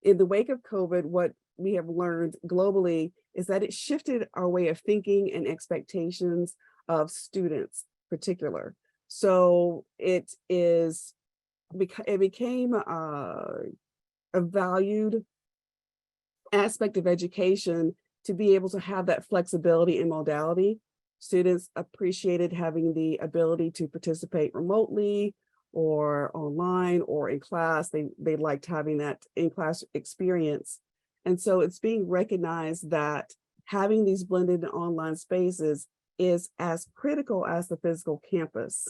in the wake of COVID, what we have learned globally is that it shifted our way of thinking and expectations of students in particular. So it became a valued aspect of education to be able to have that flexibility in modality. Students appreciated having the ability to participate remotely or online or in class. They liked having that in-class experience. And so it's being recognized that having these blended online spaces is as critical as the physical campus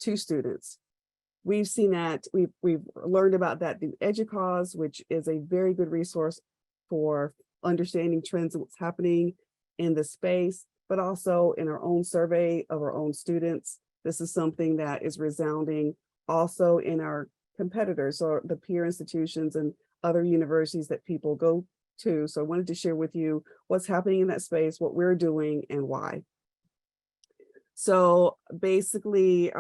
to students. We've seen that, we've learned about that through EDUCAUSE, which is a very good resource for understanding trends and what's happening in the space, but also in our own survey of our own students. This is something that is resounding also in our competitors or the peer institutions and other universities that people go to. So I wanted to share with you what's happening in that space, what we're doing, and why. So basically,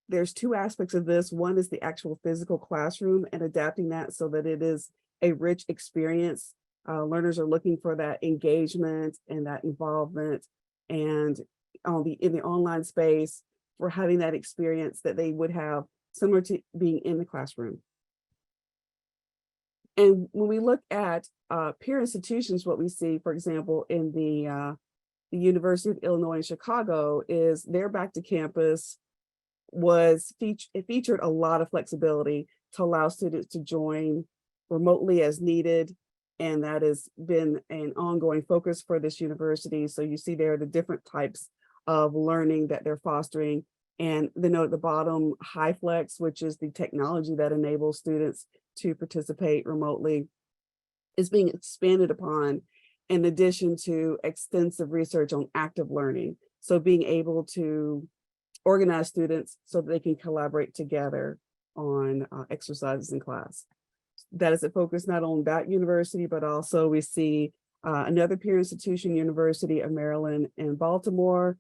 there's two aspects of this. One is the actual physical classroom and adapting that so that it is a rich experience. Learners are looking for that engagement and that involvement, and in the online space for having that experience that they would have similar to being in the classroom. And when we look at peer institutions, what we see, for example, in the University of Illinois in Chicago, is their Back to Campus it featured a lot of flexibility to allow students to join remotely as needed. And that has been an ongoing focus for this university. So you see there the different types of learning that they're fostering. And the note at the bottom, HiFlex, which is the technology that enables students to participate remotely, is being expanded upon in addition to extensive research on active learning. So being able to organize students so that they can collaborate together on exercises in class. That is a focus not on that university, but also we see another peer institution, University of Maryland in Baltimore,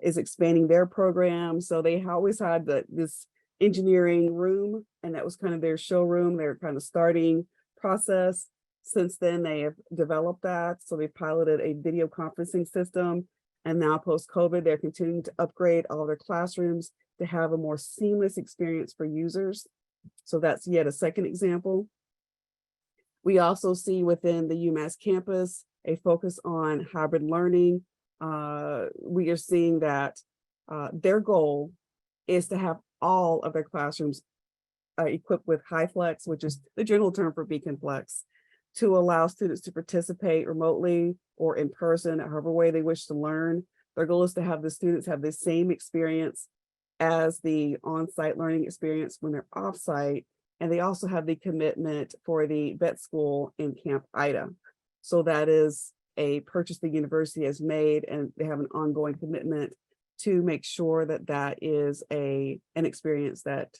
is expanding their program. So they always had this engineering room, and that was kind of their showroom, their kind of starting process. Since then, they have developed that. So they piloted a video conferencing system. And now post-COVID, they're continuing to upgrade all their classrooms to have a more seamless experience for users. So that's yet a second example. We also see within the UMass campus a focus on hybrid learning. We are seeing that their goal is to have all of their classrooms equipped with HiFlex, which is the general term for Beacon Flex, to allow students to participate remotely or in person, however way they wish to learn. Their goal is to have the students have the same experience as the on-site learning experience when they're off-site. And they also have the commitment for the vet school in Camp Ida. So that is a purchase the university has made, and they have an ongoing commitment to make sure that that is an experience that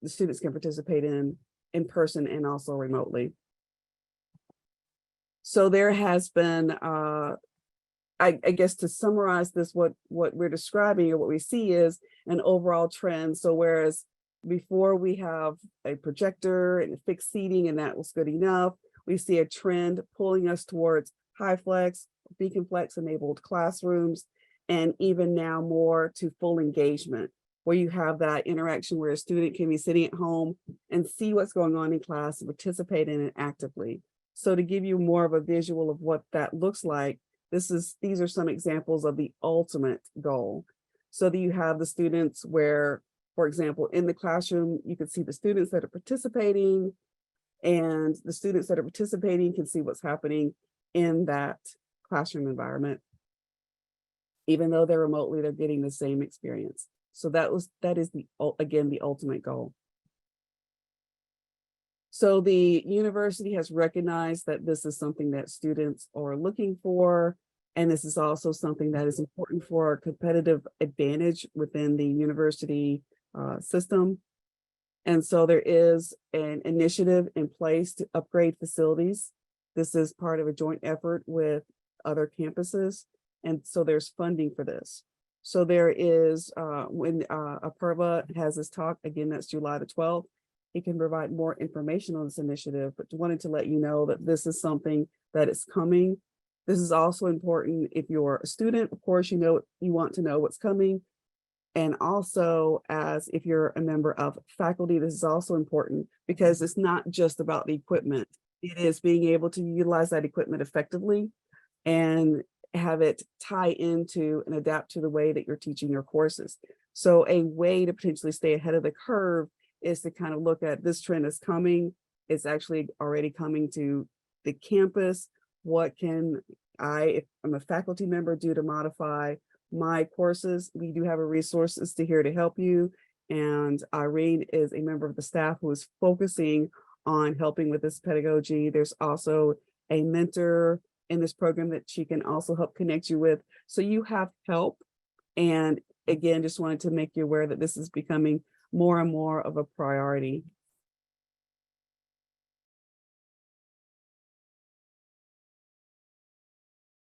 the students can participate in person and also remotely. So there has been, I guess to summarize this, what we're describing or what we see is an overall trend. So whereas before we have a projector and fixed seating and that was good enough, we see a trend pulling us towards HiFlex, Beacon Flex enabled classrooms, and even now more to full engagement, where you have that interaction where a student can be sitting at home and see what's going on in class and participate in it actively. So to give you more of a visual of what that looks like, these are some examples of the ultimate goal. So that you have the students where, for example, in the classroom, you can see the students that are participating, and the students that are participating can see what's happening in that classroom environment. Even though they're remotely, they're getting the same experience. So that is again, the ultimate goal. So the university has recognized that this is something that students are looking for, and this is also something that is important for a competitive advantage within the university system. And so there is an initiative in place to upgrade facilities. This is part of a joint effort with other campuses, and so there's funding for this. So there is, when Apurva has this talk, again, that's July the 12th, it can provide more information on this initiative, but wanted to let you know that this is something that is coming. This is also important if you're a student, of course, you know, you want to know what's coming. And also, as if you're a member of faculty, this is also important because it's not just about the equipment. It is being able to utilize that equipment effectively and have it tie into and adapt to the way that you're teaching your courses. So a way to potentially stay ahead of the curve is to kind of look at this trend is coming. It's actually already coming to the campus. What can I, if I'm a faculty member, do to modify my courses? We do have a resources to here to help you. And Irene is a member of the staff who is focusing on helping with this pedagogy. There's also a mentor in this program that she can also help connect you with. So you have help. And again, just wanted to make you aware that this is becoming more and more of a priority